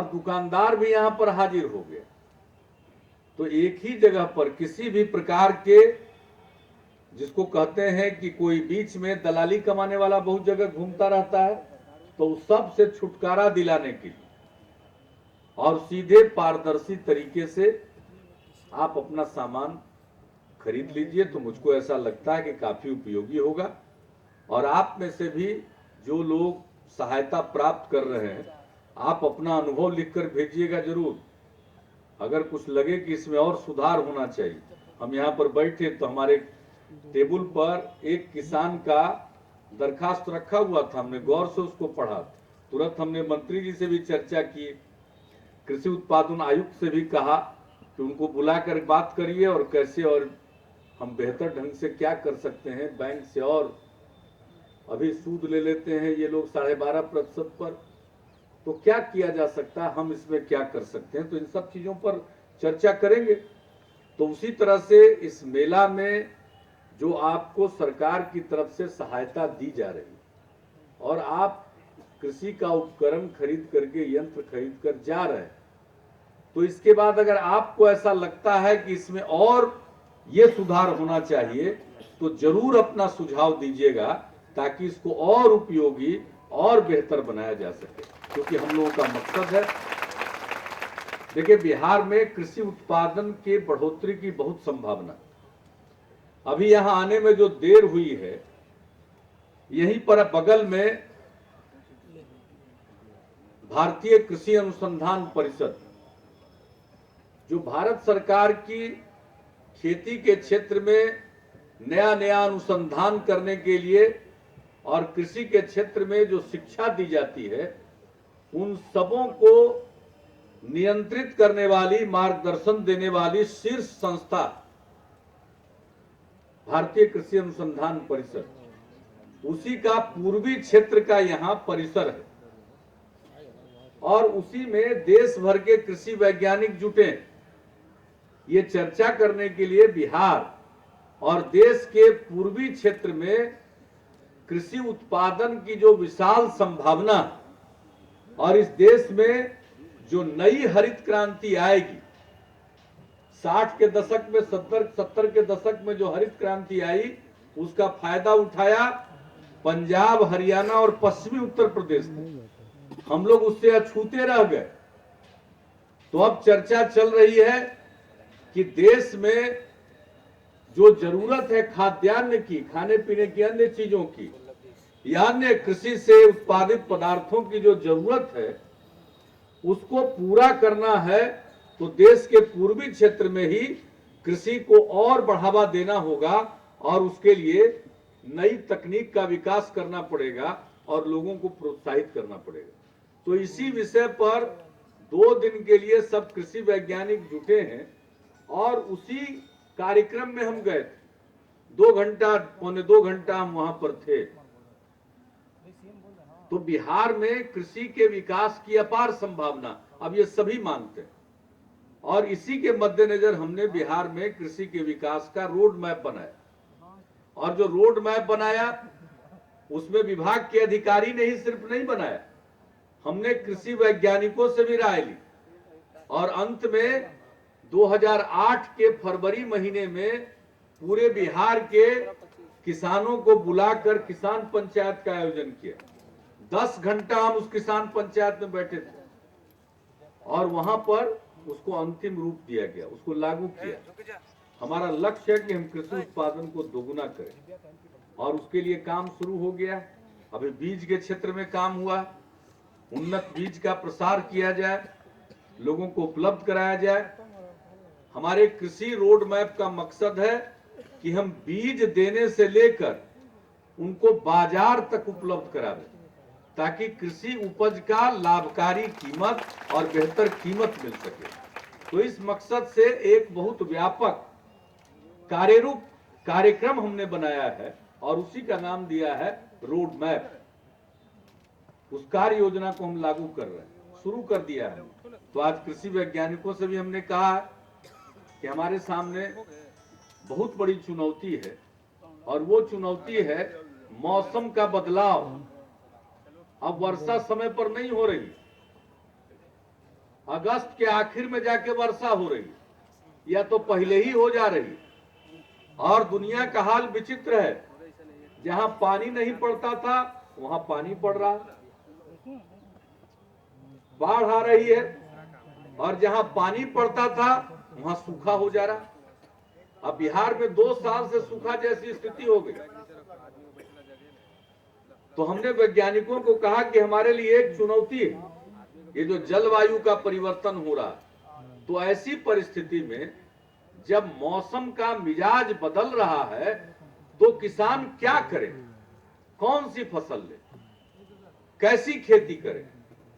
और दुकानदार भी यहाँ पर हाजिर हो गया। तो एक ही जगह पर किसी भी प्रकार के, जिसको कहते हैं कि कोई बीच में दलाली कमाने वाला बहुत जगह घूमता रहता है, तो उस सब से छुटकारा दिलाने के लिए और सीधे पारदर्शी तरीके से आप अपना सामान खरीद लीजिए, तो मुझको ऐसा लगता है कि काफी उपयोगी होगा। और आप में से भी जो लोग सहायता प्राप्त कर रहे हैं, आप अपना अनुभव लिखकर भेजिएगा जरूर। अगर कुछ लगे कि इसमें और सुधार होना चाहिए। हम यहाँ पर बैठे तो हमारे टेबल पर एक किसान का दरखास्त रखा हुआ था, हमने गौर से उसको पढ़ा, तुरंत हमने मंत्री जी से भी चर्चा की, कृषि उत्पादन आयुक्त से भी कहा कि उनको बुलाकर बात करिए और कैसे और हम बेहतर ढंग से क्या कर सकते हैं। बैंक से और अभी सूद ले लेते हैं ये लोग 12.5% पर, तो क्या किया जा सकता है, हम इसमें क्या कर सकते हैं, तो इन सब चीजों पर चर्चा करेंगे। तो उसी तरह से इस मेला में जो आपको सरकार की तरफ से सहायता दी जा रही है और आप कृषि का उपकरण खरीद करके, यंत्र खरीद कर जा रहे हैं, तो इसके बाद अगर आपको ऐसा लगता है कि इसमें और ये सुधार होना चाहिए, तो जरूर अपना सुझाव दीजिएगा ताकि इसको और उपयोगी और बेहतर बनाया जा सके, क्योंकि हम लोगों का मकसद है। देखिए, बिहार में कृषि उत्पादन के बढ़ोतरी की बहुत संभावना। अभी यहां आने में जो देर हुई है, यहीं पर बगल में भारतीय कृषि अनुसंधान परिषद, जो भारत सरकार की खेती के क्षेत्र में नया नया अनुसंधान करने के लिए और कृषि के क्षेत्र में जो शिक्षा दी जाती है, उन सबों को नियंत्रित करने वाली, मार्गदर्शन देने वाली शीर्ष संस्था भारतीय कृषि अनुसंधान परिषद, उसी का पूर्वी क्षेत्र का यहाँ परिसर है और उसी में देश भर के कृषि वैज्ञानिक जुटे ये चर्चा करने के लिए बिहार और देश के पूर्वी क्षेत्र में कृषि उत्पादन की जो विशाल संभावना और इस देश में जो नई हरित क्रांति आएगी, 60 के दशक में, 70 के दशक में जो हरित क्रांति आई, उसका फायदा उठाया पंजाब, हरियाणा और पश्चिमी उत्तर प्रदेश ने। हम लोग उससे अछूते रह गए। तो अब चर्चा चल रही है कि देश में जो जरूरत है खाद्यान्न की, खाने पीने की, अन्य चीजों की, या अन्य कृषि से उत्पादित पदार्थों की जो जरूरत है, उसको पूरा करना है, तो देश के पूर्वी क्षेत्र में ही कृषि को और बढ़ावा देना होगा और उसके लिए नई तकनीक का विकास करना पड़ेगा और लोगों को प्रोत्साहित करना पड़ेगा। तो इसी विषय पर 2 दिन के लिए सब कृषि वैज्ञानिक जुटे हैं और उसी कार्यक्रम में हम गए थे। 2 घंटा, पौने 2 घंटा हम वहां पर थे। तो बिहार में कृषि के विकास की अपार संभावना अब ये सभी मानते हैं और इसी के मद्देनजर हमने बिहार में कृषि के विकास का रोड मैप बनाया। और जो रोड मैप बनाया, उसमें विभाग के अधिकारी ने ही सिर्फ नहीं बनाया, हमने कृषि वैज्ञानिकों से भी राय ली और अंत में 2008 के फरवरी महीने में पूरे बिहार के किसानों को बुलाकर किसान पंचायत का आयोजन किया। 10 घंटा हम उस किसान पंचायत में बैठे थे और वहां पर उसको अंतिम रूप दिया गया, उसको लागू किया। हमारा लक्ष्य है कि हम कृषि उत्पादन को दोगुना करें और उसके लिए काम शुरू हो गया। अभी बीज के क्षेत्र में काम हुआ, उन्नत बीज का प्रसार किया जाए, लोगों को उपलब्ध कराया जाए। हमारे कृषि रोड मैप का मकसद है कि हम बीज देने से लेकर उनको बाजार तक उपलब्ध करा दें, ताकि कृषि उपज का लाभकारी कीमत और बेहतर कीमत मिल सके। तो इस मकसद से एक बहुत व्यापक कार्यरूप कार्यक्रम हमने बनाया है और उसी का नाम दिया है रोड मैप। उस कार्य योजना को हम लागू कर रहे हैं, शुरू कर दिया है। तो आज कृषि वैज्ञानिकों से भी हमने कहा कि हमारे सामने बहुत बड़ी चुनौती है और वो चुनौती है मौसम का बदलाव। अब वर्षा समय पर नहीं हो रही अगस्त के आखिर में जाके वर्षा हो रही है, या तो पहले ही हो जा रही है। और दुनिया का हाल विचित्र है, जहां पानी नहीं पड़ता था वहां पानी पड़ रहा है, बाढ़ आ रही है, और जहां पानी पड़ता था वहां सूखा हो जा रहा। अब बिहार में 2 साल से सूखा जैसी स्थिति हो गई। तो हमने वैज्ञानिकों को कहा कि हमारे लिए एक चुनौती है ये जो जलवायु का परिवर्तन हो रहा है। तो ऐसी परिस्थिति में जब मौसम का मिजाज बदल रहा है तो किसान क्या करे, कौन सी फसल ले, कैसी खेती करे,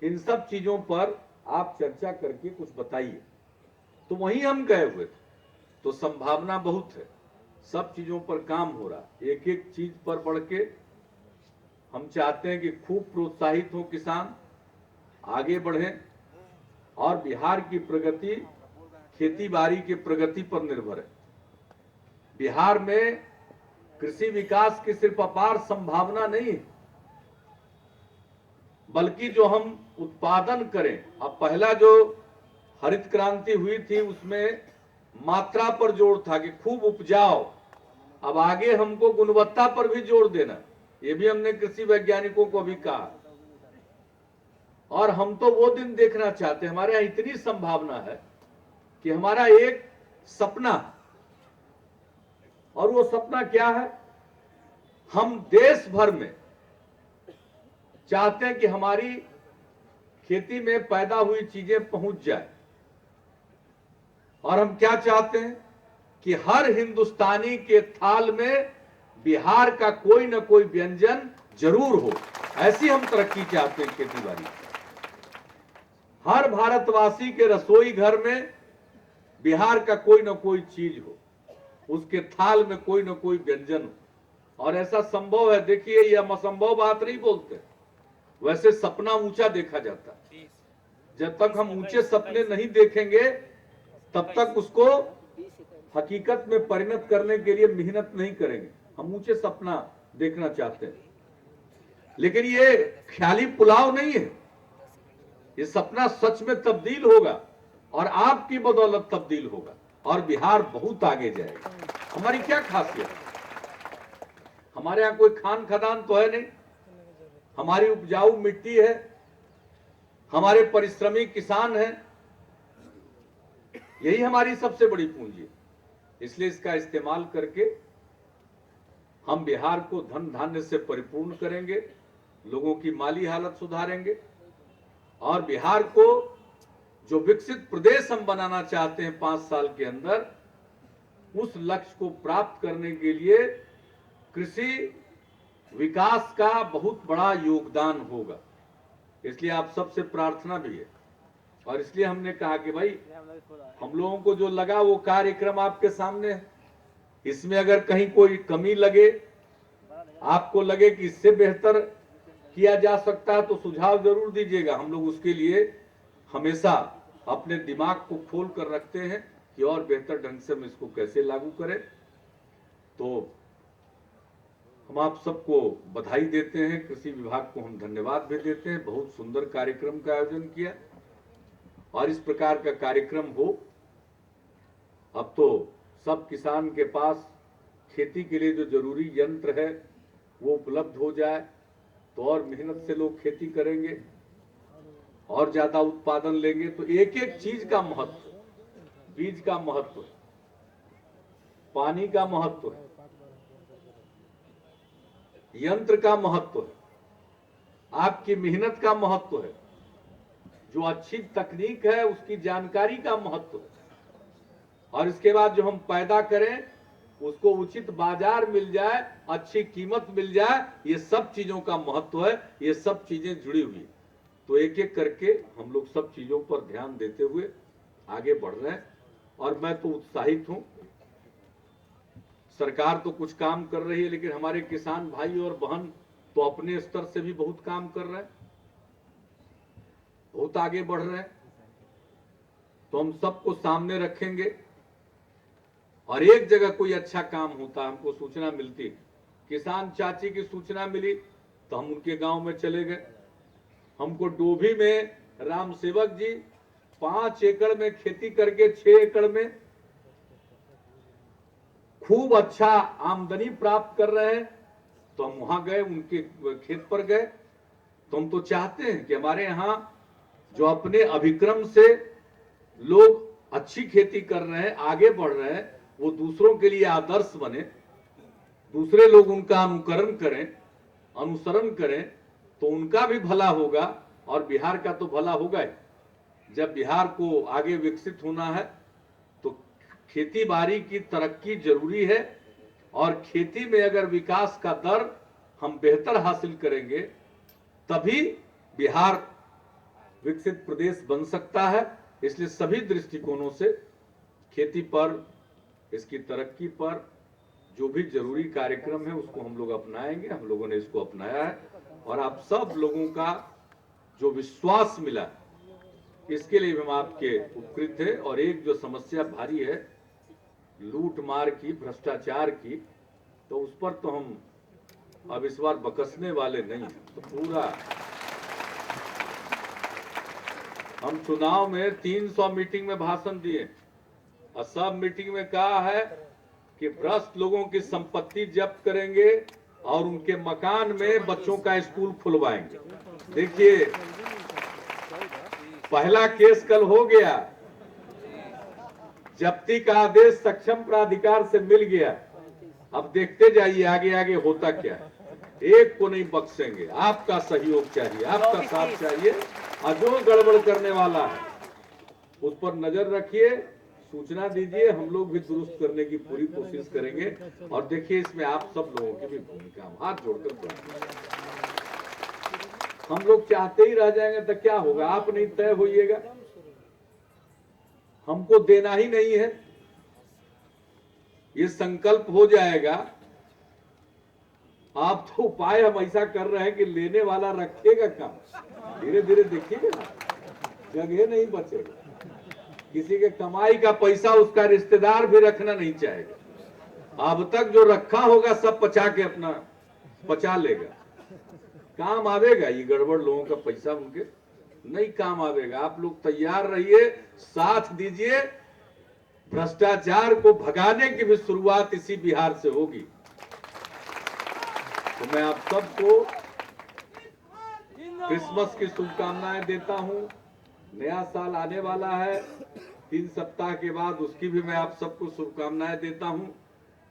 इन सब चीजों पर आप चर्चा करके कुछ बताइए। तो वहीं हम गए हुए थे। तो संभावना बहुत है, सब चीजों पर काम हो रहा, एक एक चीज पर बढ़ के हम चाहते हैं कि खूब प्रोत्साहित हो किसान, आगे बढ़े। और बिहार की प्रगति खेती बाड़ी की प्रगति पर निर्भर है। बिहार में कृषि विकास की सिर्फ अपार संभावना नहीं है, बल्कि जो हम उत्पादन करें, अब पहला जो हरित क्रांति हुई थी उसमें मात्रा पर जोर था कि खूब उपजाओ, अब आगे हमको गुणवत्ता पर भी जोर देना, ये भी हमने कृषि वैज्ञानिकों को भी कहा। और हम तो वो दिन देखना चाहते हैं, हमारे यहां इतनी संभावना है कि हमारा एक सपना, और वो सपना क्या है, हम देश भर में चाहते हैं कि हमारी खेती में पैदा हुई चीजें पहुंच जाए। और हम क्या चाहते हैं कि हर हिंदुस्तानी के थाल में बिहार का कोई ना कोई व्यंजन जरूर हो। ऐसी हम तरक्की चाहते हैं खेती बाड़ी। हर भारतवासी के रसोई घर में बिहार का कोई ना कोई चीज हो, उसके थाल में कोई ना कोई व्यंजन हो। और ऐसा संभव है, देखिए ये हम असंभव बात नहीं बोलते, वैसे सपना ऊंचा देखा जाता है। जब तक हम ऊंचे सपने नहीं देखेंगे तब तक उसको हकीकत में परिणत करने के लिए मेहनत नहीं करेंगे। हम ऊंचे सपना देखना चाहते हैं, लेकिन ये ख्याली पुलाव नहीं है, ये सपना सच में तब्दील होगा और आपकी बदौलत तब्दील होगा और बिहार बहुत आगे जाएगा। हमारी क्या खासियत है, हमारे यहां कोई खान खदान तो है नहीं, हमारी उपजाऊ मिट्टी है, हमारे परिश्रमी किसान हैं, यही हमारी सबसे बड़ी पूंजी है। इसलिए इसका इस्तेमाल करके हम बिहार को धन धान्य से परिपूर्ण करेंगे, लोगों की माली हालत सुधारेंगे और बिहार को जो विकसित प्रदेश हम बनाना चाहते हैं 5 साल के अंदर, उस लक्ष्य को प्राप्त करने के लिए कृषि विकास का बहुत बड़ा योगदान होगा। इसलिए आप सबसे प्रार्थना भी है और इसलिए हमने कहा कि भाई हम लोगों को जो लगा वो कार्यक्रम आपके सामने है, इसमें अगर कहीं कोई कमी लगे, आपको लगे कि इससे बेहतर किया जा सकता है तो सुझाव जरूर दीजिएगा। हम लोग उसके लिए हमेशा अपने दिमाग को खोल कर रखते हैं कि और बेहतर ढंग से हम इसको कैसे लागू करें। तो हम आप सबको बधाई देते हैं, कृषि विभाग को हम धन्यवाद भी देते हैं, बहुत सुंदर कार्यक्रम का आयोजन किया और इस प्रकार का कार्यक्रम हो। अब तो सब किसान के पास खेती के लिए जो जरूरी यंत्र है वो उपलब्ध हो जाए तो और मेहनत से लोग खेती करेंगे और ज्यादा उत्पादन लेंगे। तो एक एक चीज का महत्व, बीज का महत्व, पानी का महत्व है, यंत्र का महत्व है, आपकी मेहनत का महत्व है, जो अच्छी तकनीक है उसकी जानकारी का महत्व है, और इसके बाद जो हम पैदा करें उसको उचित बाजार मिल जाए, अच्छी कीमत मिल जाए, ये सब चीजों का महत्व है। ये सब चीजें जुड़ी हुई, तो एक एक करके हम लोग सब चीजों पर ध्यान देते हुए आगे बढ़ रहे हैं और मैं तो उत्साहित हूं। सरकार तो कुछ काम कर रही है, लेकिन हमारे किसान भाई और बहन तो अपने स्तर से भी बहुत काम कर रहे हैं, बहुत आगे बढ़ रहे हैं। तो हम सबको सामने रखेंगे और एक जगह कोई अच्छा काम होता, हमको सूचना मिलती, किसान चाची की सूचना मिली तो हम उनके गांव में चले गए। हमको डोभी में राम सेवक जी 5 एकड़ में खेती करके 6 एकड़ में खूब अच्छा आमदनी प्राप्त कर रहे हैं, तो हम वहां गए, उनके खेत पर गए। तो हम तो चाहते हैं कि हमारे यहाँ जो अपने अभिक्रम से लोग अच्छी खेती कर रहे हैं, आगे बढ़ रहे हैं, वो दूसरों के लिए आदर्श बने, दूसरे लोग उनका अनुकरण करें, अनुसरण करें, तो उनका भी भला होगा और बिहार का तो भला होगा ही। जब बिहार को आगे विकसित होना है तो खेती बाड़ी की तरक्की जरूरी है, और खेती में अगर विकास का दर हम बेहतर हासिल करेंगे तभी बिहार विकसित प्रदेश बन सकता है। इसलिए सभी दृष्टिकोणों से खेती पर, इसकी तरक्की पर जो भी जरूरी कार्यक्रम है उसको हम लोग अपनाएंगे। हम लोगों ने इसको अपनाया है, और आप सब लोगों का जो विश्वास मिला इसके लिए हम आपके उपकृत है। और एक जो समस्या भारी है लूट मार की, भ्रष्टाचार की, तो उस पर तो हम अब इस बार बकसने वाले नहीं हैं। तो पूरा हम चुनाव में 300 मीटिंग में भाषण दिए, और सब मीटिंग में कहा है कि भ्रष्ट लोगों की संपत्ति जब्त करेंगे और उनके मकान में बच्चों का स्कूल खुलवाएंगे। देखिए, पहला केस कल हो गया, जब्ती का आदेश सक्षम प्राधिकार से मिल गया। अब देखते जाइए आगे आगे होता क्या है। एक को नहीं बख्शेंगे, आपका सहयोग चाहिए, आपका साथ चाहिए, और जो गड़बड़ करने वाला है उस पर नजर रखिए, सूचना दीजिए, हम लोग भी दुरुस्त करने की पूरी कोशिश करेंगे। और देखिए, इसमें आप सब लोगों की भी भूमिका, हम हाथ जोड़कर करेंगे। हम लोग चाहते ही रह जाएंगे तो क्या होगा? आप नहीं तय होइएगा, हमको देना ही नहीं है, ये संकल्प हो जाएगा। आप तो उपाय हम ऐसा कर रहे हैं कि लेने वाला रखेगा कम, धीरे धीरे देखिएगा, जगह नहीं बचेगा। किसी के कमाई का पैसा उसका रिश्तेदार भी रखना नहीं चाहेगा। अब तक जो रखा होगा सब पचा के अपना पचा लेगा। काम आवेगा ये गड़बड़ लोगों का पैसा? उनके नहीं काम आवेगा। आप लोग तैयार रहिए, साथ दीजिए। भ्रष्टाचार को भगाने की भी शुरुआत इसी बिहार से होगी। तो मैं आप सबको क्रिसमस की शुभकामनाएं देता हूं। नया साल आने वाला है, 3 सप्ताह के बाद, उसकी भी मैं आप सबको शुभकामनाएं देता हूं।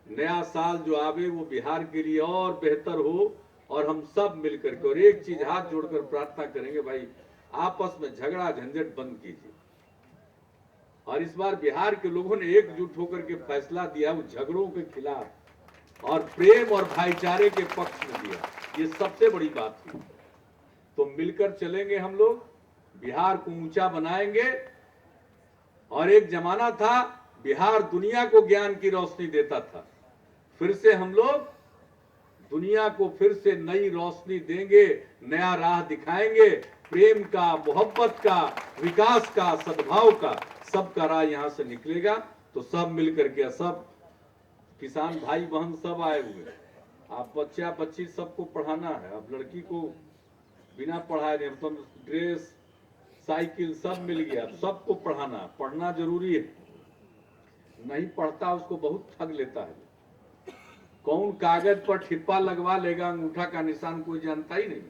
नया साल जो आवे वो बिहार के लिए और बेहतर हो, और हम सब मिलकर के, और एक चीज हाथ जोड़कर प्रार्थना करेंगे, भाई आपस में झगड़ा झंझट बंद कीजिए। और इस बार बिहार के लोगों ने एकजुट होकर के फैसला दिया वो झगड़ों के खिलाफ और प्रेम और भाईचारे के पक्ष में दिया, ये सबसे बड़ी बात थी। तो मिलकर चलेंगे हम लोग, बिहार को ऊंचा बनाएंगे। और एक जमाना था बिहार दुनिया को ज्ञान की रोशनी देता था, फिर से हम लोग दुनिया को फिर से नई रोशनी देंगे, नया राह दिखाएंगे, प्रेम का, मोहब्बत का, विकास का, सद्भाव का, सबका राह यहां से निकलेगा। तो सब मिलकर के, सब किसान भाई बहन सब आए हुए, आप बच्चा बच्ची सबको पढ़ाना है। अब लड़की को बिना पढ़ाए नहीं, तो ड्रेस साइकिल सब मिल गया, सबको पढ़ाना, पढ़ना जरूरी है। नहीं पढ़ता उसको बहुत ठग लेता है। कौन कागज पर ठिप्पा लगवा लेगा, अंगूठा का निशान कोई जानता ही नहीं।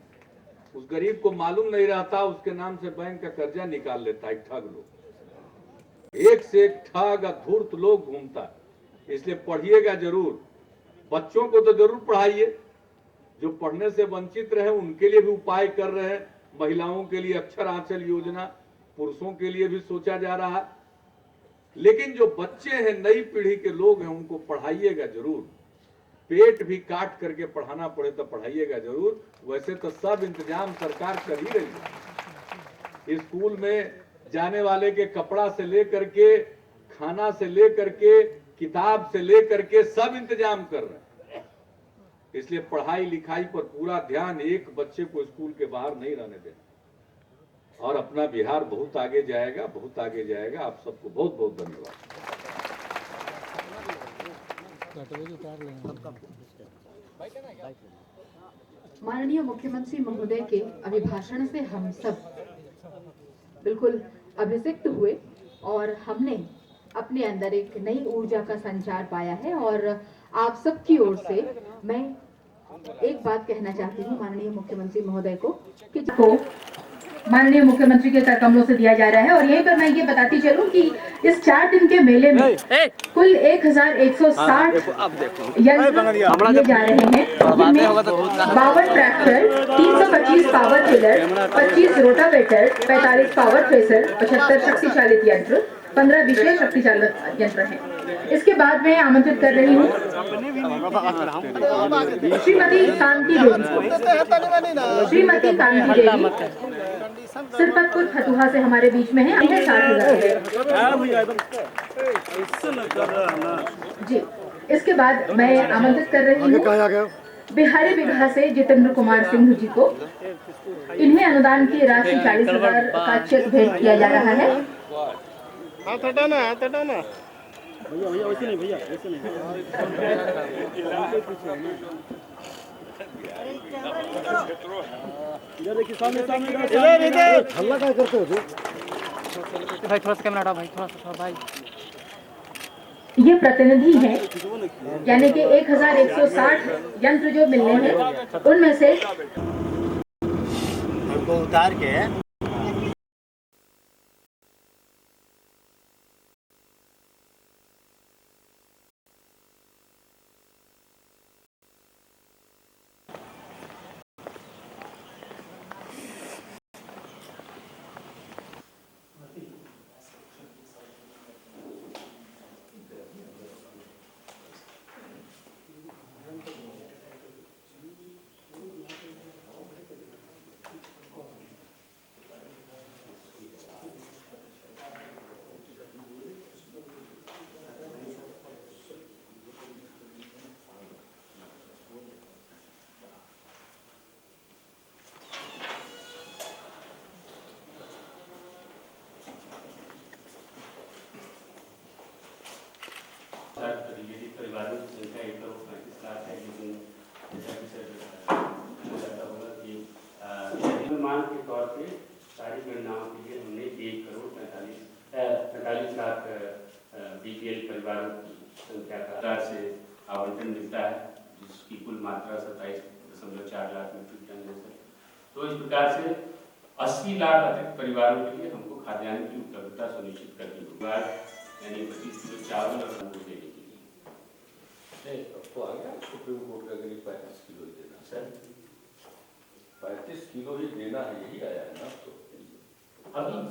उस गरीब को मालूम नहीं रहता, उसके नाम से बैंक का कर्जा निकाल लेता है ठग लोग। एक से एक ठग धूर्त लोग घूमता है। इसलिए पढ़िएगा जरूर, बच्चों को तो जरूर पढ़ाइए। जो पढ़ने से वंचित रहे उनके लिए भी उपाय कर रहे हैं। महिलाओं के लिए अक्षर आंचल योजना, पुरुषों के लिए भी सोचा जा रहा है। लेकिन जो बच्चे हैं, नई पीढ़ी के लोग हैं, उनको पढ़ाइएगा जरूर। पेट भी काट करके पढ़ाना पड़े तो पढ़ाइएगा जरूर। वैसे तो सब इंतजाम सरकार कर ही रही है। स्कूल में जाने वाले के कपड़ा से लेकर के, खाना से लेकर के, किताब से लेकर के सब इंतजाम कर रहे हैं। इसलिए पढ़ाई लिखाई पर पूरा ध्यान, एक बच्चे को स्कूल के बाहर नहीं रहने देना। और अपना बिहार बहुत आगे जाएगा, बहुत आगे जाएगा। आप सबको बहुत बहुत धन्यवाद। माननीय मुख्यमंत्री महोदय के अभिभाषण से हम सब बिल्कुल अभिषिक्त हुए और हमने अपने अंदर एक नई ऊर्जा का संचार पाया है। और आप सबकी ओर से मैं एक बात कहना चाहती हूँ माननीय मुख्यमंत्री महोदय को कि माननीय मुख्यमंत्री के कर कमलों से दिया जा रहा है। और यहीं पर मैं ये बताती चलूं कि इस 4 दिन के मेले में कुल 1160 यंत्र लिए जा रहे हैं, जिनमें 52 tractor, 325 power tiller, 25 rotavator, 45 power thresher, 75 शक्ति यंत्र, 15 विशेष शक्ति चालित यंत्र हैं। इसके बाद मैं आमंत्रित कर रही हूँ श्रीमती कांति देवी। श्रीमती कांति देवी सिरपतपुर खतुहा से हमारे बीच में है 60,000 जी। इसके बाद मैं आमंत्रित कर रही हूँ बिहारी बिघा से जितेंद्र कुमार सिंह जी को। इन्हें अनुदान की राशि 40,000 का चेक भेंट किया जा रहा है। हाथ हटाना भैया भैया वैसे नहीं, भैया वैसे नहीं। इधर देखिए, सामने इधर हल्ला क्या करते हो भाई? थोड़ा सा कैमरा हटाओ भाई, थोड़ा सा भाई। ये प्रतिनिधि है, यानी कि 1160 यंत्र जो मिलने हैं उनमें से हमको उतार के परिवारों की संख्या 1,35,00,000 है, लेकिन जैसा कि सर बताता होगा कि अनुमान के तौर पे सारी गणनाओं के लिए हमने 1,45,00,000 बीपीएल परिवारों की संख्या का से आवंटन मिलता है, जिसकी कुल मात्रा 27.4 लाख मीट्रिक टन है। तो इस प्रकार से 80 लाख अतिरिक्त परिवारों के लिए हमको खाद्यान्न की उपलब्धता सुनिश्चित करनी होगी, यानी 25 किलो चावल और देने के लिए। तो आ गया सुप्रीम कोर्ट का करीब 35 किलो ही देना सर, 35 किलो ही देना है, यही आया है ना। तो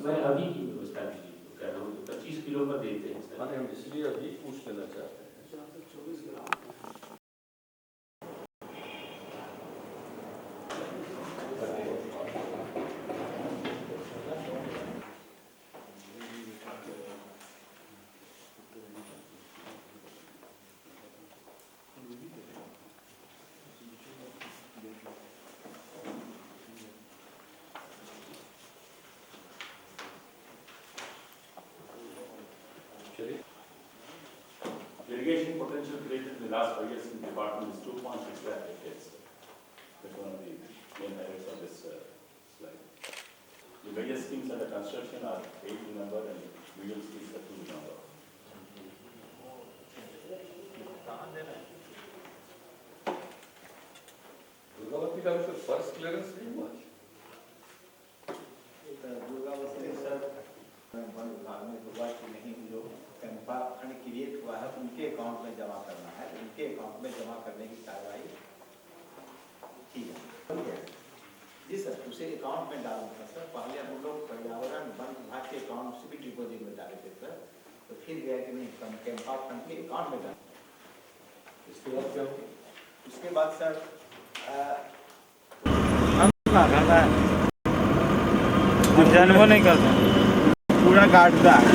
मैं अभी की व्यवस्था की कह रहा हूँ, 25 किलो पर देते हैं सर। हम इसलिए अभी पूछ लेना चाहते हैं। Irrigation potential created in the last 5 years in the department is 2.6 lakh hectares. That's one of the main highlights of this slide. The various schemes under construction are 8 in number and medium schemes are 2 in number. Durgavati का विषय first clearance नहीं हुआ। Durgavati sir one विभाग में हुआ कि नहीं, जो कैंपा फंड क्रिएट हुआ है उनके अकाउंट में जमा करना है, उनके अकाउंट में जमा करने की कार्रवाई की है जी सर। उसे अकाउंट में डालना था सर। पहले हम लोग पर्यावरण वन विभाग के अकाउंट से भी डिपोजिट में डाले थे सर, तो फिर गया कि नहीं कैंपा फंड के अकाउंट में डालना। इसके बाद क्या होगा? उसके बाद सर हम जानबो नहीं करते, पूरा काटता है।